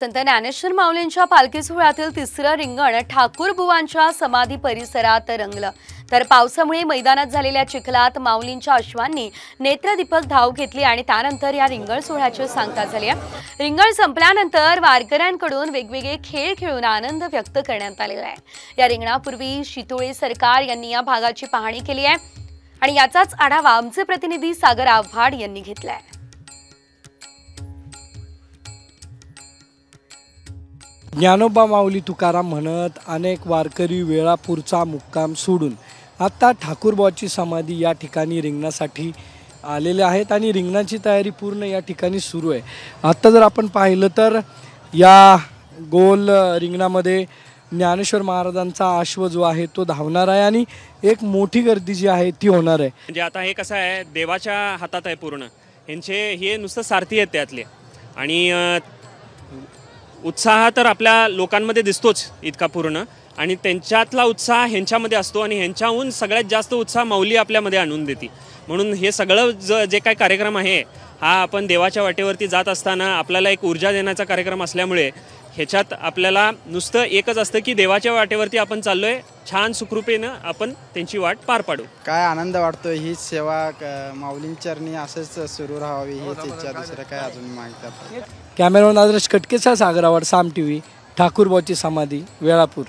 संत ज्ञानेश्वर माऊलींच्या पालखी सोहळ्यातील तिसरं रिंगण ठाकूरबुवांच्या समाधी परिसरात रंगलं। तर पावसामुळे मैदानात झालेल्या चिखलात माऊलींच्या अश्वांनी नेत्रदीपक धाव घेतली आणि त्यानंतर या रिंगण सोहळ्याची सांगता झाली। रिंगण संपल्यानंतर वारकऱ्यांकडून वेगवेगळे खेळ खेळून आनंद व्यक्त करण्यात आलेला आहे। या रिंगणापूर्वी शितोळे सरकार यांनी या भागाची पाहणी केली आहे आणि याचाच आढावा आमचे प्रतिनिधी सागर आव्हाड यांनी घेतलाय। ज्ञानोबा माऊली तुकाराम म्हणत अनेक वारकरी वेळापूरचा मुक्काम सोडून आता ठाकूरबुवाची समाधी या ठिकाणी रिंगणासाठी आलेले आहेत आणि रिंगणाची तयारी पूर्ण या ठिकाणी सुरू आहे। आता जर आपण पाहिलं तर या गोल रिंगणामध्ये ज्ञानेश्वर महाराजांचा अश्व जो आहे तो धावणार आहे आणि एक मोठी गर्दी जी आहे ती होणार आहे। म्हणजे आता हे कसं आहे, देवाच्या हातात आहे पूर्ण, यांचे हे नुसतं सारथी आहेत त्यातले, आणि उत्साह तर आपल्या लोकांमध्ये दिसतोच इतका पूर्ण, आणि त्यांच्यातला उत्साह ह्यांच्यामध्ये असतो आणि ह्यांच्याहून सगळ्यात जास्त उत्साह माऊली आपल्यामध्ये आणून देते। म्हणून हे सगळं जे काही कार्यक्रम आहे हा आपण देवाच्या वाटेवरती जात असताना आपल्याला एक ऊर्जा देण्याचा कार्यक्रम असल्यामुळे ह्याच्यात आपल्याला नुसतं एकच असतं की देवाच्या वाटेवरती आपण चाललोय, छान सुखरूपेनं आपण त्यांची वाट पार पाडू। काय आनंद वाटतो, ही सेवा माऊलींच्या चरणी असंच सुरू राहावी हीच इच्छा, दुसरं काय अजून मागतात। कॅमेरामॅन आदर्श कटकेचा सागर आव्हाड, साम टीव्ही, ठाकूरबुवाची समाधी, वेळापूर।